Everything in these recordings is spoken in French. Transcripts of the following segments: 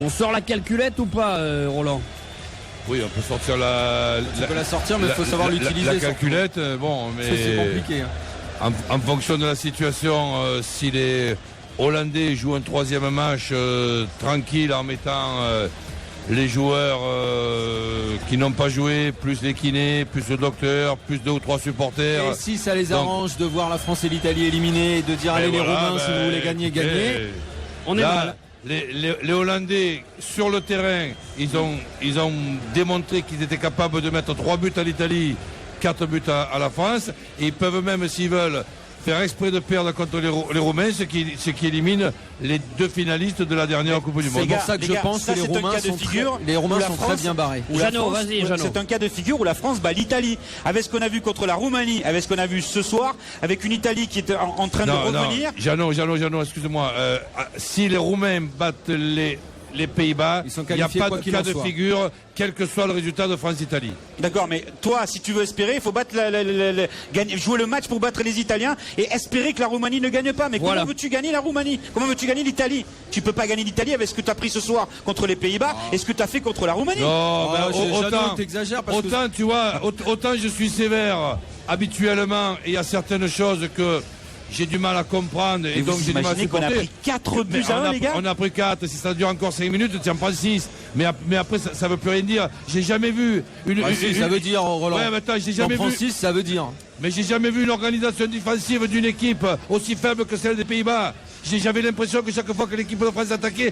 On sort la calculette ou pas, Roland? Oui, on peut sortir la. Tu peux la sortir, mais il faut savoir l'utiliser. La calculette, bon, mais. C'est compliqué. En fonction de la situation, si les Hollandais jouent un troisième match tranquille en mettant les joueurs qui n'ont pas joué, plus les kinés, plus le docteur, plus 2 ou 3 supporters. Et si ça les arrange de voir la France et l'Italie éliminés et de dire allez les Roumains, si vous voulez gagner, gagnez. On est mal. Les Hollandais sur le terrain, ils ont démontré qu'ils étaient capables de mettre 3 buts à l'Italie, 4 buts à la France, et ils peuvent même, s'ils veulent, faire exprès de perdre contre les Roumains, ce qui élimine les 2 finalistes de la dernière Coupe du Monde. C'est pour ça que je pense que les Roumains sont très bien barrés. Jeannot, vas-y, Jeannot. C'est un cas de figure où la France bat l'Italie. Avec ce qu'on a vu contre la Roumanie, avec ce qu'on a vu ce soir, avec une Italie qui est en train de revenir. Jeannot, excuse-moi. Si les Roumains battent les Pays-Bas, il n'y a pas de cas de figure, quel que soit le résultat de France-Italie. D'accord, mais toi, si tu veux espérer, il faut battre jouer le match pour battre les Italiens et espérer que la Roumanie ne gagne pas. Mais voilà. Comment veux-tu gagner la Roumanie? Comment veux-tu gagner l'Italie? Tu peux pas gagner l'Italie avec ce que tu as pris ce soir contre les Pays-Bas et ce que tu as fait contre la Roumanie. Non, autant, tu vois, autant je suis sévère habituellement et il y a certaines choses que j'ai du mal à comprendre et donc j'ai du mal à supporter. Qu'on a pris 4 buts à 1, les gars. On a pris 4, si ça dure encore 5 minutes, tu en prends 6. Mais après, ça veut plus rien dire. J'ai jamais vu ça veut dire, Roland. Ouais, mais attends, j'ai jamais vu. 6, ça veut dire. Mais j'ai jamais vu une organisation défensive d'une équipe aussi faible que celle des Pays-Bas. J'avais l'impression que chaque fois que l'équipe de France attaquait,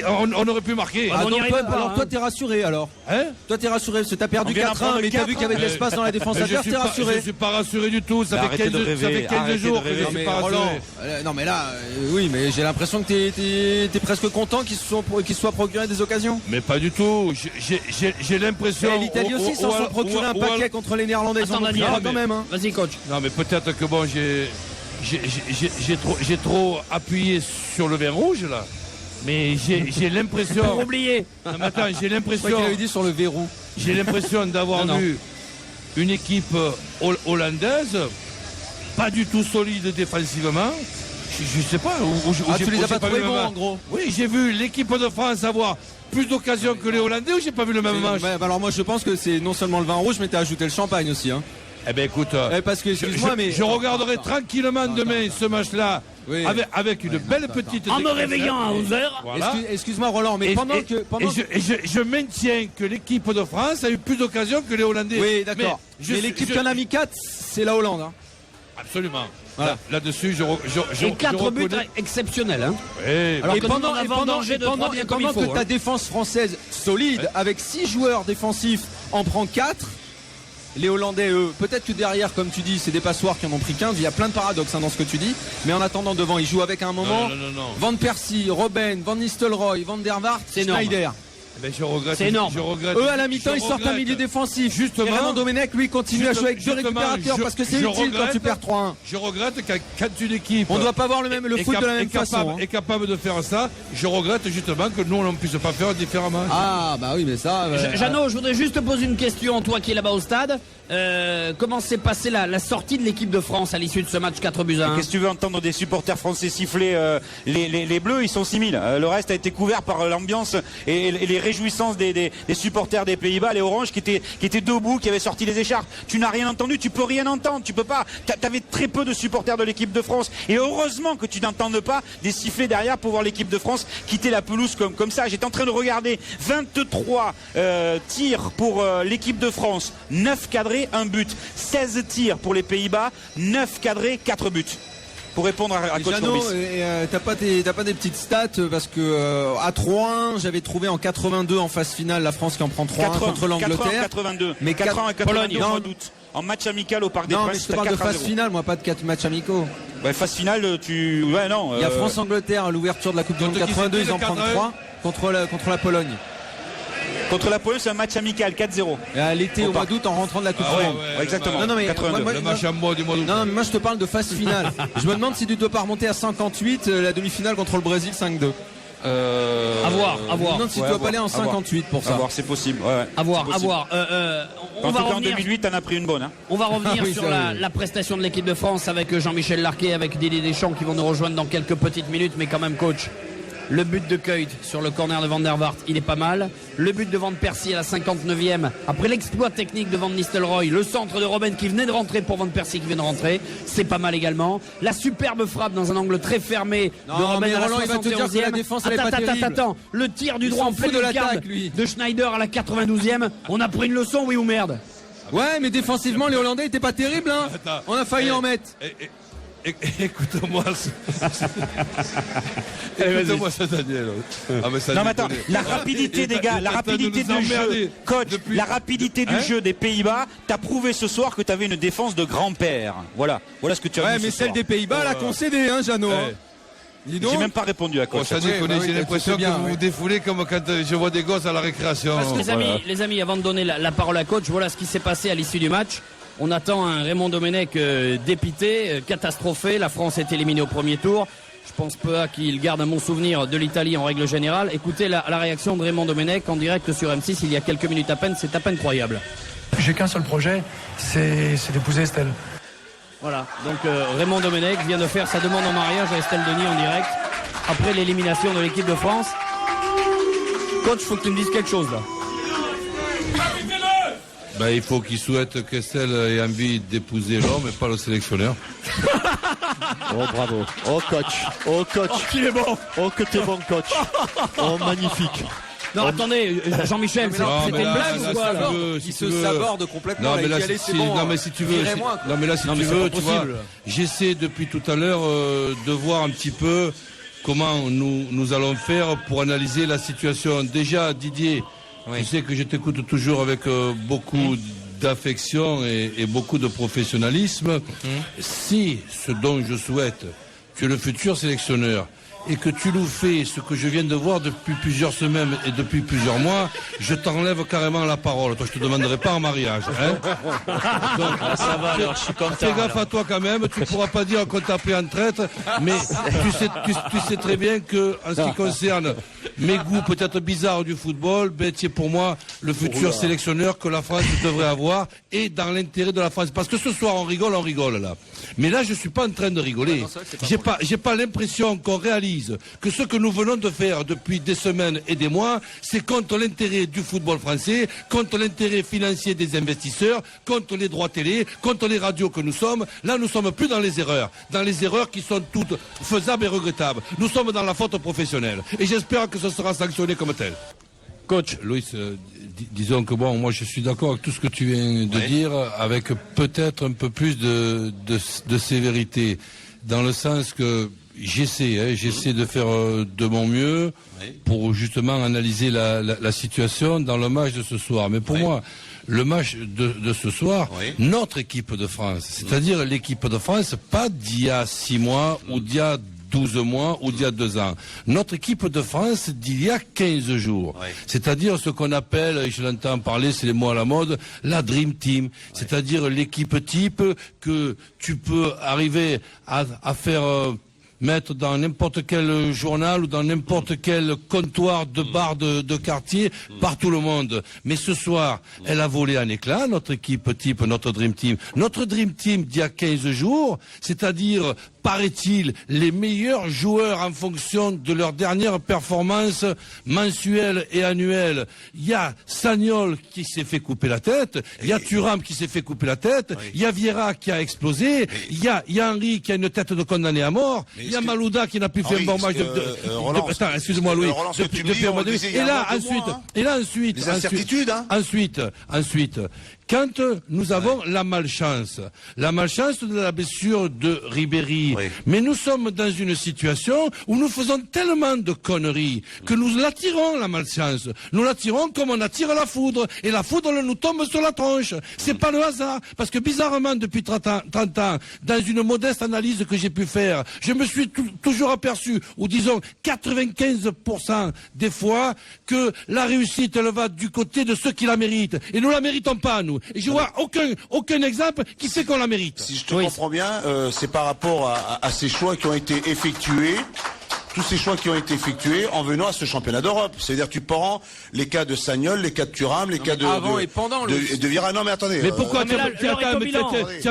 on aurait pu marquer. Alors toi t'es rassuré alors. Hein? Toi t'es rassuré parce que t'as perdu 4-1 mais t'as vu qu'il y avait de l'espace dans la défense adverse, t'es rassuré. Je suis pas rassuré du tout, ça fait 15 jours que je suis pas rassuré. Non mais là, oui, mais j'ai l'impression que t'es presque content qu'ils se soient procuré des occasions. Mais pas du tout, j'ai l'impression. Et l'Italie aussi s'en sont procuré un paquet contre les Néerlandais, ils en ont pris quand même. Vas-y coach. Non mais peut-être que bon j'ai trop appuyé sur le vin rouge là, mais j'ai l'impression. Pour oublier. Non, mais attends, j'ai l'impression. qu'il avait dit sur le verrou. J'ai l'impression d'avoir vu une équipe hollandaise pas du tout solide défensivement. Je sais pas. Tu les as pas trouvés bons en gros. Oui, j'ai vu l'équipe de France avoir plus d'occasions que les Hollandais ou j'ai pas vu le même match? Alors moi je pense que c'est non seulement le vin rouge mais t'as ajouté le champagne aussi. Hein. Eh ben écoute, parce que excuse-moi, mais je regarderai tranquillement demain ce match-là avec une belle petite. En me réveillant à 11h. Voilà. Excuse-moi Roland, mais je maintiens que l'équipe de France a eu plus d'occasions que les Hollandais. Oui, d'accord. Mais l'équipe qui en a mis 4, c'est la Hollande. Hein. Absolument. Voilà. Là-dessus, et 4 buts exceptionnels. Hein. Oui. Alors et que pendant que ta défense française solide, avec 6 joueurs défensifs, en prend 4. Les Hollandais, eux, peut-être que derrière, comme tu dis, c'est des passoires qui en ont pris 15. Il y a plein de paradoxes dans ce que tu dis. Mais en attendant, devant, ils jouent avec un moment. Non. Van Persie, Robben, Van Nistelrooy, Van der Vaart, Schneider. Ben je regrette. C'est énorme. Eux, à la mi-temps, ils sortent un milieu défensif. Justement. Et Raymond Domenech, lui, continue à jouer avec 2 récupérateurs parce que c'est utile quand tu perds 3-1. Je regrette quand une équipe. On ne doit pas voir le foot de la même façon. Est capable de faire ça. Je regrette justement que nous, on ne puisse pas faire différemment. Ah, bah oui, mais ça. Jeannot, je voudrais juste te poser une question, toi qui es là-bas au stade. Comment s'est passée la sortie de l'équipe de France à l'issue de ce match 4-1? Qu'est-ce que tu veux entendre des supporters français siffler les Bleus? Ils sont 6000. Le reste a été couvert par l'ambiance et les réjouissances des supporters des Pays-Bas, les Oranges qui étaient debout, qui avaient sorti les écharpes. Tu n'as rien entendu, tu peux rien entendre, tu peux pas. T'avais très peu de supporters de l'équipe de France et heureusement que tu n'entendes pas des sifflets derrière pour voir l'équipe de France quitter la pelouse comme ça. J'étais en train de regarder 23 tirs pour l'équipe de France, 9 cadrés, 1 but, 16 tirs pour les Pays-Bas, 9 cadrés, 4 buts. Pour répondre à Coach Jeannot, t'as pas des petites stats parce que à 3-1, j'avais trouvé en 82 en phase finale la France qui en prend 3-1 contre l'Angleterre. 82. Mais 4-1 à 82 sans doute. En match amical au Parc des Princes. Non, mais je te parle de phase finale, moi, pas de 4 matchs amicaux. Ouais, phase finale, Il y a France-Angleterre à l'ouverture de la Coupe du Monde 82, ils en prennent 3 contre la Pologne. Contre la Pologne, c'est un match amical 4-0. Et à l'été, au mois d'août, en rentrant de la Coupe du Monde. Ouais, exactement. Non, mais 82. Le match à moi du mois d'août. Non, mais moi je te parle de phase finale. Je me demande si tu ne dois pas remonter à 58 la demi-finale contre le Brésil 5-2. À voir. Je me demande si tu dois pas aller en 58 pour ça. À voir, c'est possible. Ouais. À voir. En tout cas, en 2008, t'en as pris une bonne. Hein. On va revenir sur la prestation de l'équipe de France avec Jean-Michel Larquet, avec Didier Deschamps qui vont nous rejoindre dans quelques petites minutes, mais quand même, coach. Le but de Kuyt sur le corner de Van der Vaart, il est pas mal. Le but de Van Persie à la 59e, après l'exploit technique de Van Nistelrooy, le centre de Robben qui venait de rentrer pour Van Persie qui vient de rentrer, c'est pas mal également. La superbe frappe dans un angle très fermé de Robben à la Roland, il va te dire que la défense, elle est pas terrible. Attends, le tir du droit en pleine de lucarne l'attaque, lui. de Schneider à la 92e. On a pris une leçon, oui ou merde? Ouais, mais défensivement, les Hollandais étaient pas terribles, hein. Attends. On a failli en mettre. Écoute-moi, écoute-moi ça, Daniel. Ah, mais ça Non mais attends, déconne. la rapidité des gars, la rapidité de nous du jeu, emmerder coach, depuis- la rapidité du Hein jeu des Pays-Bas, t'as prouvé ce soir que t'avais une défense de grand-père. Voilà ce que tu as Ouais, dit mais ce celle soir. des Pays-Bas, elle a concédé, hein, Jeannot. hein. Dis donc. J'ai même pas répondu à Oh, coach. ça déconne, bah oui, j'ai tu l'impression sais bien, que vous oui. vous défoulez comme quand je vois des gosses à la récréation. Parce que les amis, avant de donner la parole à coach, voilà ce qui s'est passé à l'issue du match. On attend un Raymond Domenech dépité, catastrophé. La France est éliminée au premier tour. Je pense pas qu'il garde un bon souvenir de l'Italie en règle générale. Écoutez la réaction de Raymond Domenech en direct sur M6 il y a quelques minutes à peine. C'est à peine croyable. J'ai qu'un seul projet, c'est d'épouser Estelle. Voilà, donc Raymond Domenech vient de faire sa demande en mariage à Estelle Denis en direct après l'élimination de l'équipe de France. Coach, faut que tu me dises quelque chose là. Ben, il faut qu'il souhaite qu'Estelle ait envie d'épouser l'homme et pas le sélectionneur. Oh bravo. Oh coach. Oh coach. Oh, qu'il est bon. Oh que t'es bon coach. Oh magnifique. Non, attendez, Jean-Michel, Mais non, c'était mais une là, blague là, ou quoi ça là veut, Il si se tu veux. saborde complètement. Non là, mais il là dit, allez, si, c'est bon, non mais si tu veux, virez-moi, quoi. non mais là si Non, tu mais c'est veux, pas tu vois, possible. j'essaie depuis tout à l'heure de voir un petit peu comment nous allons faire pour analyser la situation. Déjà Didier, tu sais que je t'écoute toujours avec beaucoup d'affection et beaucoup de professionnalisme. Si ce dont je souhaite, tu es le futur sélectionneur et que tu nous fais ce que je viens de voir depuis plusieurs semaines et depuis plusieurs mois, je t'enlève carrément la parole. Toi, je te demanderai pas en mariage. Hein. Donc, Ça va alors, je suis content. fais gaffe à toi quand même. Tu pourras pas dire qu'on t'a pris en traite, mais tu sais très bien que, en ce qui concerne mes goûts peut-être bizarres du football, ben, tu es pour moi le futur sélectionneur que la France devrait avoir et dans l'intérêt de la France. Parce que ce soir, on rigole là. Mais là, je suis pas en train de rigoler. J'ai pas l'impression qu'on réalise que ce que nous venons de faire depuis des semaines et des mois, c'est contre l'intérêt du football français, contre l'intérêt financier des investisseurs, contre les droits télé, contre les radios que nous sommes. Là, nous sommes plus dans les erreurs qui sont toutes faisables et regrettables. Nous sommes dans la faute professionnelle. Et j'espère que ce sera sanctionné comme tel. Coach, Louis, disons que bon, moi je suis d'accord avec tout ce que tu viens de dire, avec peut-être un peu plus de sévérité, dans le sens que j'essaie de faire de mon mieux pour justement analyser la situation dans le match de ce soir. Mais pour moi, le match de ce soir, notre équipe de France, c'est-à-dire l'équipe de France, pas d'il y a 6 mois ou d'il y a 12 mois ou d'il y a 2 ans. Notre équipe de France d'il y a 15 jours. C'est-à-dire ce qu'on appelle, et je l'entends parler, c'est les mots à la mode, la Dream Team. C'est-à-dire l'équipe type que tu peux arriver à faire mettre dans n'importe quel journal ou dans n'importe quel comptoir de bar de quartier par tout le monde. Mais ce soir, elle a volé en éclats, notre équipe type, notre Dream Team. Notre Dream Team d'il y a 15 jours, c'est-à-dire, paraît-il, les meilleurs joueurs en fonction de leur dernière performance mensuelle et annuelle. Il y a Sagnol qui s'est fait couper la tête, il y a Thuram qui s'est fait couper la tête, il y a Vieira qui a explosé, il y a Henry qui a une tête de condamné à mort, il y a Malouda qui n'a plus fait un bon match attends, excuse-moi Louis. Roland, ce que tu me dis, on le disait il y a Et là, un mois, 2 mois, hein. Et là, ensuite, Des incertitudes, hein. ensuite, quand nous avons la malchance de la blessure de Ribéry, mais nous sommes dans une situation où nous faisons tellement de conneries que nous l'attirons, la malchance. Nous l'attirons comme on attire la foudre, et la foudre nous tombe sur la tronche. C'est pas le hasard, parce que bizarrement, depuis 30 ans, dans une modeste analyse que j'ai pu faire, je me suis toujours aperçu, ou disons 95% des fois, que la réussite, elle va du côté de ceux qui la méritent. Et nous la méritons pas, nous. Et je vois aucun exemple qui sait qu'on la mérite. Si je te comprends bien, c'est par rapport à ces choix qui ont été effectués. Tous ces choix qui ont été effectués en venant à ce championnat d'Europe. C'est-à-dire tu prends les cas de Sagnol, les cas de Thuram, les cas de avant et pendant de Vieira. Non mais attendez. Mais pourquoi tu as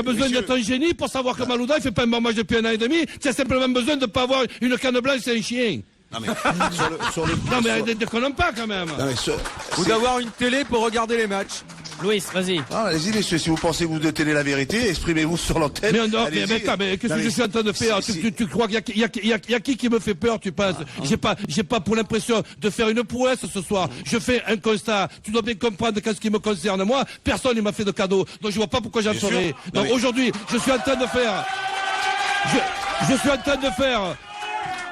besoin Monsieur- d'être un génie pour savoir que Malouda il fait pas un bon match depuis 1 an et demi. Tu as simplement besoin de pas avoir une canne blanche, c'est un chien. Non mais sur le Non mais ne déconnons pas quand même. Non, mais Ou d'avoir une télé pour regarder les matchs. Louis, vas-y. Ah, allez-y messieurs, si vous pensez que vous détenez la vérité, exprimez-vous sur l'antenne. Mais non, Allez-y. mais qu'est-ce que je suis en train de faire? Tu crois qu'il y a qui me fait peur, tu penses? J'ai pas pour l'impression de faire une prouesse ce soir. Je fais un constat. Tu dois bien comprendre qu'en ce qui me concerne, moi, personne ne m'a fait de cadeau. Donc je vois pas pourquoi j'en Bien ferais. sûr. Donc mais- aujourd'hui, je suis en train de faire.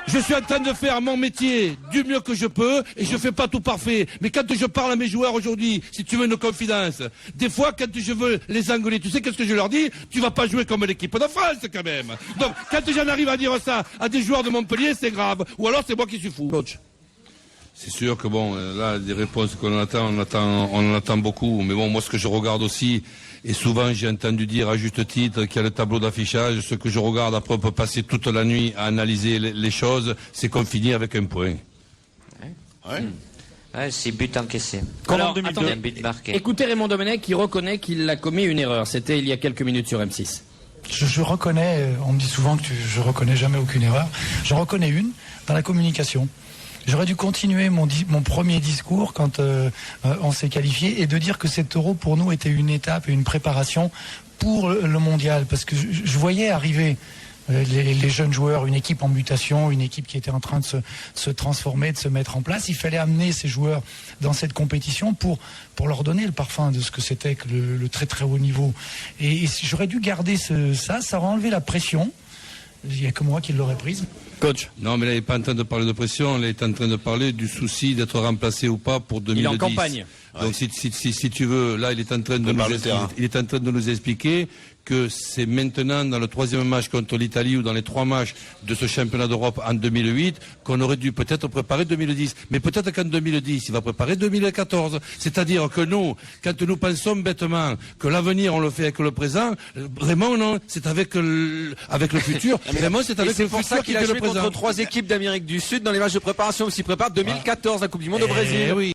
Je suis en train de faire mon métier du mieux que je peux et je fais pas tout parfait. Mais quand je parle à mes joueurs aujourd'hui, si tu veux une confidence, des fois quand je veux les engueuler, tu sais qu'est-ce que je leur dis? Tu vas pas jouer comme l'équipe de France quand même. Donc quand j'en arrive à dire ça à des joueurs de Montpellier, c'est grave. Ou alors c'est moi qui suis fou. Coach. C'est sûr que bon, là, des réponses qu'on attend, on en attend beaucoup. Mais bon, moi, ce que je regarde aussi, et souvent j'ai entendu dire à juste titre qu'il y a le tableau d'affichage, ce que je regarde, après on peut passer toute la nuit à analyser les choses, c'est qu'on finit avec un point. Ouais, 6 buts encaissés. Alors, En 2002, attendez, un but marqué. écoutez Raymond Domenech qui reconnaît qu'il a commis une erreur. C'était il y a quelques minutes sur M6. Je reconnais, on me dit souvent que je reconnais jamais aucune erreur. Je reconnais une dans la communication. J'aurais dû continuer mon premier discours quand on s'est qualifié et de dire que cet Euro pour nous était une étape et une préparation pour le mondial. Parce que je voyais arriver les jeunes joueurs, une équipe en mutation, une équipe qui était en train de se transformer, de se mettre en place. Il fallait amener ces joueurs dans cette compétition pour leur donner le parfum de ce que c'était que le très très haut niveau. Et j'aurais dû garder ça aurait enlevé la pression. Il n'y a que moi qui l'aurais prise. Coach. Non, mais là, il n'est pas en train de parler de pression, là, il est en train de parler du souci d'être remplacé ou pas pour 2010. Il est en campagne. Donc, si tu veux, là, il est en train de nous expliquer que c'est maintenant, dans le troisième match contre l'Italie ou dans les 3 matchs de ce championnat d'Europe en 2008, qu'on aurait dû peut-être préparer 2010. Mais peut-être qu'en 2010, il va préparer 2014. C'est-à-dire que nous, quand nous pensons bêtement que l'avenir, on le fait avec le présent, vraiment, non, c'est avec le futur. Vraiment, c'est avec C'est le pour futur ça qu'il a fait le joué contre présent. 3 équipes d'Amérique du Sud dans les matchs de préparation où s'y prépare 2014, la Coupe du Monde au Brésil. Oui.